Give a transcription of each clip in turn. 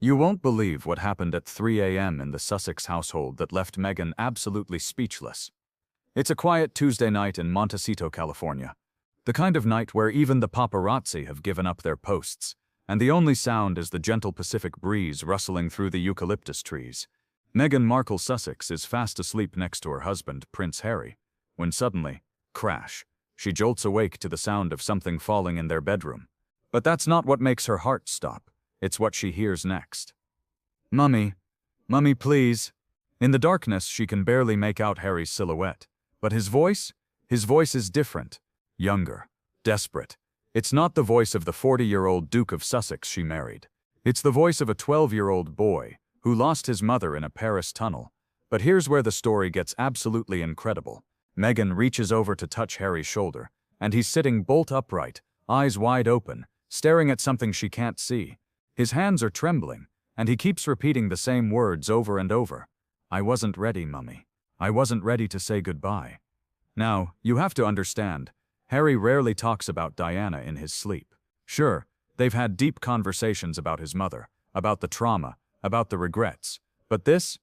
You won't believe what happened at 3 a.m. in the Sussex household that left Meghan absolutely speechless. It's a quiet Tuesday night in Montecito, California. The kind of night where even the paparazzi have given up their posts, and the only sound is the gentle Pacific breeze rustling through the eucalyptus trees. Meghan Markle Sussex is fast asleep next to her husband, Prince Harry, when suddenly, crash, she jolts awake to the sound of something falling in their bedroom. But that's not what makes her heart stop. It's what she hears next. "Mummy, Mummy, please." In the darkness, she can barely make out Harry's silhouette. But his voice is different, younger, desperate. It's not the voice of the 40-year-old Duke of Sussex she married. It's the voice of a 12-year-old boy who lost his mother in a Paris tunnel. But here's where the story gets absolutely incredible. Meghan reaches over to touch Harry's shoulder, and he's sitting bolt upright, eyes wide open, staring at something she can't see. His hands are trembling, and he keeps repeating the same words over and over. "I wasn't ready, Mummy. I wasn't ready to say goodbye." Now, you have to understand, Harry rarely talks about Diana in his sleep. Sure, they've had deep conversations about his mother, about the trauma, about the regrets. But this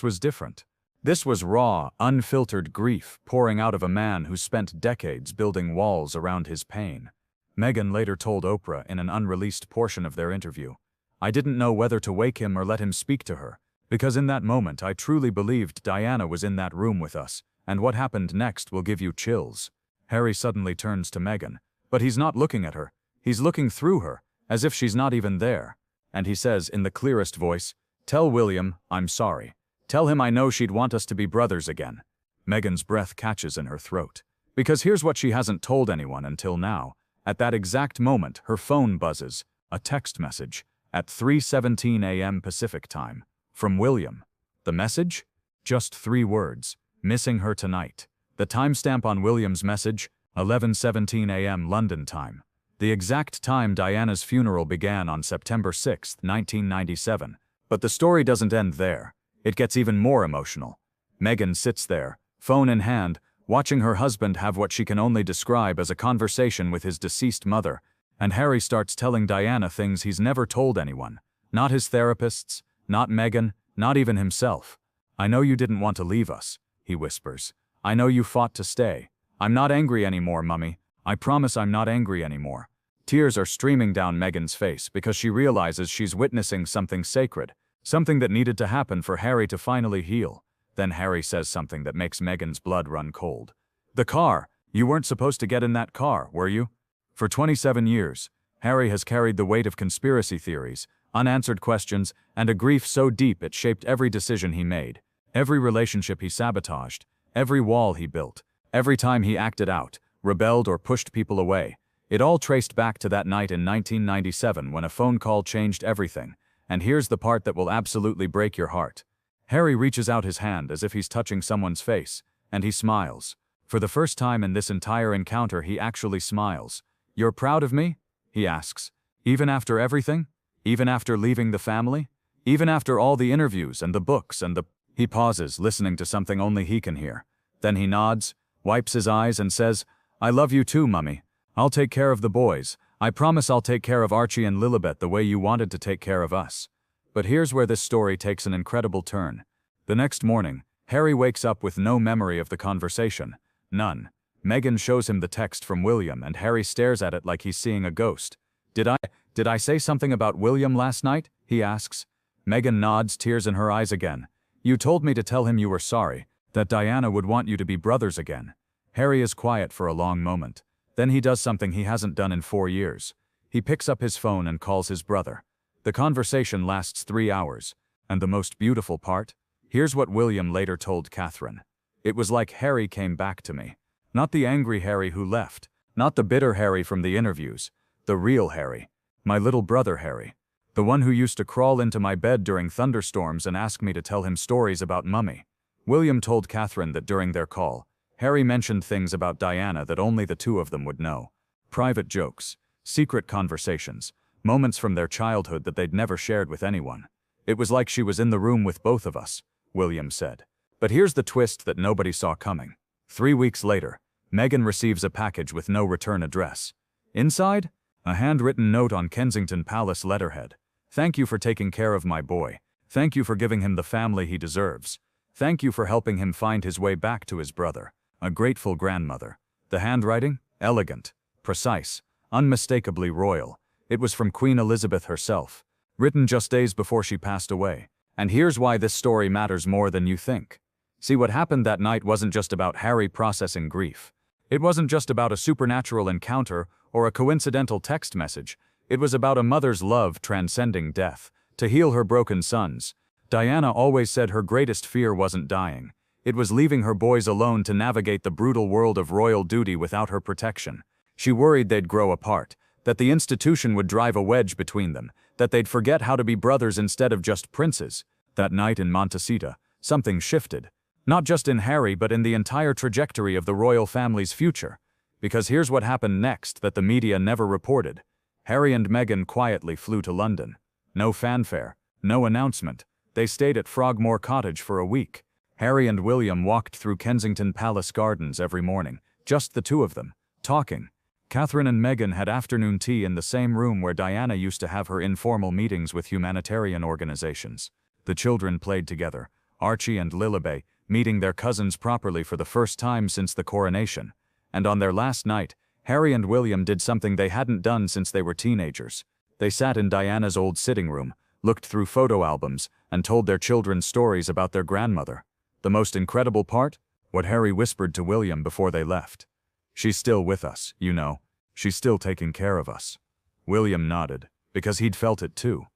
was different. This was raw, unfiltered grief pouring out of a man who spent decades building walls around his pain. Meghan later told Oprah in an unreleased portion of their interview, "I didn't know whether to wake him or let him speak to her, because in that moment I truly believed Diana was in that room with us, and what happened next will give you chills." Harry suddenly turns to Meghan, but he's not looking at her. He's looking through her, as if she's not even there. And he says in the clearest voice, "Tell William I'm sorry. Tell him I know she'd want us to be brothers again." Meghan's breath catches in her throat. Because here's what she hasn't told anyone until now. At that exact moment, her phone buzzes, a text message, at 3:17 a.m. Pacific time, from William. The message? Just 3 words, "Missing her tonight." The timestamp on William's message, 11:17 a.m. London time. The exact time Diana's funeral began on September 6, 1997. But the story doesn't end there. It gets even more emotional. Meghan sits there, phone in hand, watching her husband have what she can only describe as a conversation with his deceased mother, and Harry starts telling Diana things he's never told anyone. Not his therapists, not Meghan, not even himself. "I know you didn't want to leave us," he whispers. "I know you fought to stay. I'm not angry anymore, Mummy. I promise I'm not angry anymore." Tears are streaming down Meghan's face because she realizes she's witnessing something sacred, something that needed to happen for Harry to finally heal. Then Harry says something that makes Meghan's blood run cold. "The car! You weren't supposed to get in that car, were you?" For 27 years, Harry has carried the weight of conspiracy theories, unanswered questions, and a grief so deep it shaped every decision he made, every relationship he sabotaged, every wall he built, every time he acted out, rebelled or pushed people away. It all traced back to that night in 1997 when a phone call changed everything. And here's the part that will absolutely break your heart. Harry reaches out his hand as if he's touching someone's face, and he smiles. For the first time in this entire encounter, he actually smiles. "You're proud of me?" he asks. "Even after everything? Even after leaving the family? Even after all the interviews and the books and the—" He pauses, listening to something only he can hear. Then he nods, wipes his eyes and says, "I love you too, Mummy. I'll take care of the boys. I promise I'll take care of Archie and Lilibet the way you wanted to take care of us." But here's where this story takes an incredible turn. The next morning, Harry wakes up with no memory of the conversation. None. Meghan shows him the text from William and Harry stares at it like he's seeing a ghost. Did I say something about William last night?" he asks. Meghan nods, tears in her eyes again. "You told me to tell him you were sorry, that Diana would want you to be brothers again." Harry is quiet for a long moment. Then he does something he hasn't done in 4 years. He picks up his phone and calls his brother. The conversation lasts 3 hours. And the most beautiful part? Here's what William later told Catherine. "It was like Harry came back to me. Not the angry Harry who left. Not the bitter Harry from the interviews. The real Harry. My little brother Harry. The one who used to crawl into my bed during thunderstorms and ask me to tell him stories about Mummy." William told Catherine that during their call, Harry mentioned things about Diana that only the two of them would know. Private jokes, secret conversations, moments from their childhood that they'd never shared with anyone. "It was like she was in the room with both of us," William said. But here's the twist that nobody saw coming. 3 weeks later, Meghan receives a package with no return address. Inside, a handwritten note on Kensington Palace letterhead. Thank you for taking care of my boy. Thank you for giving him the family he deserves. Thank you for helping him find his way back to his brother. A grateful grandmother. The handwriting? Elegant, precise, unmistakably royal. It was from Queen Elizabeth herself, written just days before she passed away. And here's why this story matters more than you think. See, what happened that night wasn't just about Harry processing grief. It wasn't just about a supernatural encounter or a coincidental text message. It was about a mother's love transcending death, to heal her broken sons. Diana always said her greatest fear wasn't dying. It was leaving her boys alone to navigate the brutal world of royal duty without her protection. She worried they'd grow apart, that the institution would drive a wedge between them, that they'd forget how to be brothers instead of just princes. That night in Montecito, something shifted. Not just in Harry but in the entire trajectory of the royal family's future. Because here's what happened next that the media never reported. Harry and Meghan quietly flew to London. No fanfare, no announcement. They stayed at Frogmore Cottage for a week. Harry and William walked through Kensington Palace Gardens every morning, just the two of them, talking. Catherine and Meghan had afternoon tea in the same room where Diana used to have her informal meetings with humanitarian organizations. The children played together, Archie and Lilibet, meeting their cousins properly for the first time since the coronation. And on their last night, Harry and William did something they hadn't done since they were teenagers. They sat in Diana's old sitting room, looked through photo albums, and told their children stories about their grandmother. The most incredible part? What Harry whispered to William before they left. "She's still with us, you know. She's still taking care of us." William nodded, because he'd felt it too.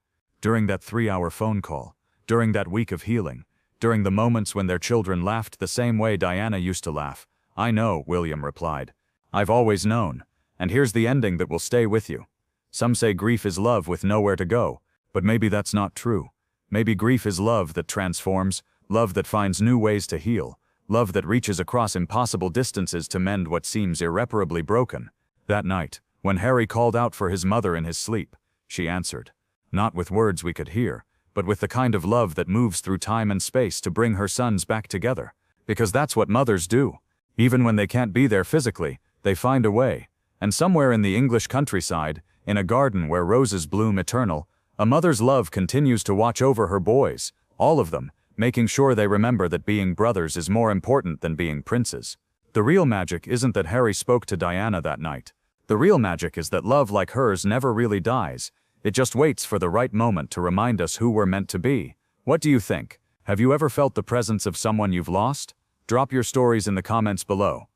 During that 3-hour phone call, during that week of healing, during the moments when their children laughed the same way Diana used to laugh. "I know," William replied. "I've always known. And here's the ending that will stay with you. Some say grief is love with nowhere to go, but maybe that's not true. Maybe grief is love that transforms, love that finds new ways to heal, love that reaches across impossible distances to mend what seems irreparably broken." That night, when Harry called out for his mother in his sleep, she answered. Not with words we could hear, but with the kind of love that moves through time and space to bring her sons back together. Because that's what mothers do. Even when they can't be there physically, they find a way. And somewhere in the English countryside, in a garden where roses bloom eternal, a mother's love continues to watch over her boys, all of them, making sure they remember that being brothers is more important than being princes. The real magic isn't that Harry spoke to Diana that night. The real magic is that love like hers never really dies. It just waits for the right moment to remind us who we're meant to be. What do you think? Have you ever felt the presence of someone you've lost? Drop your stories in the comments below.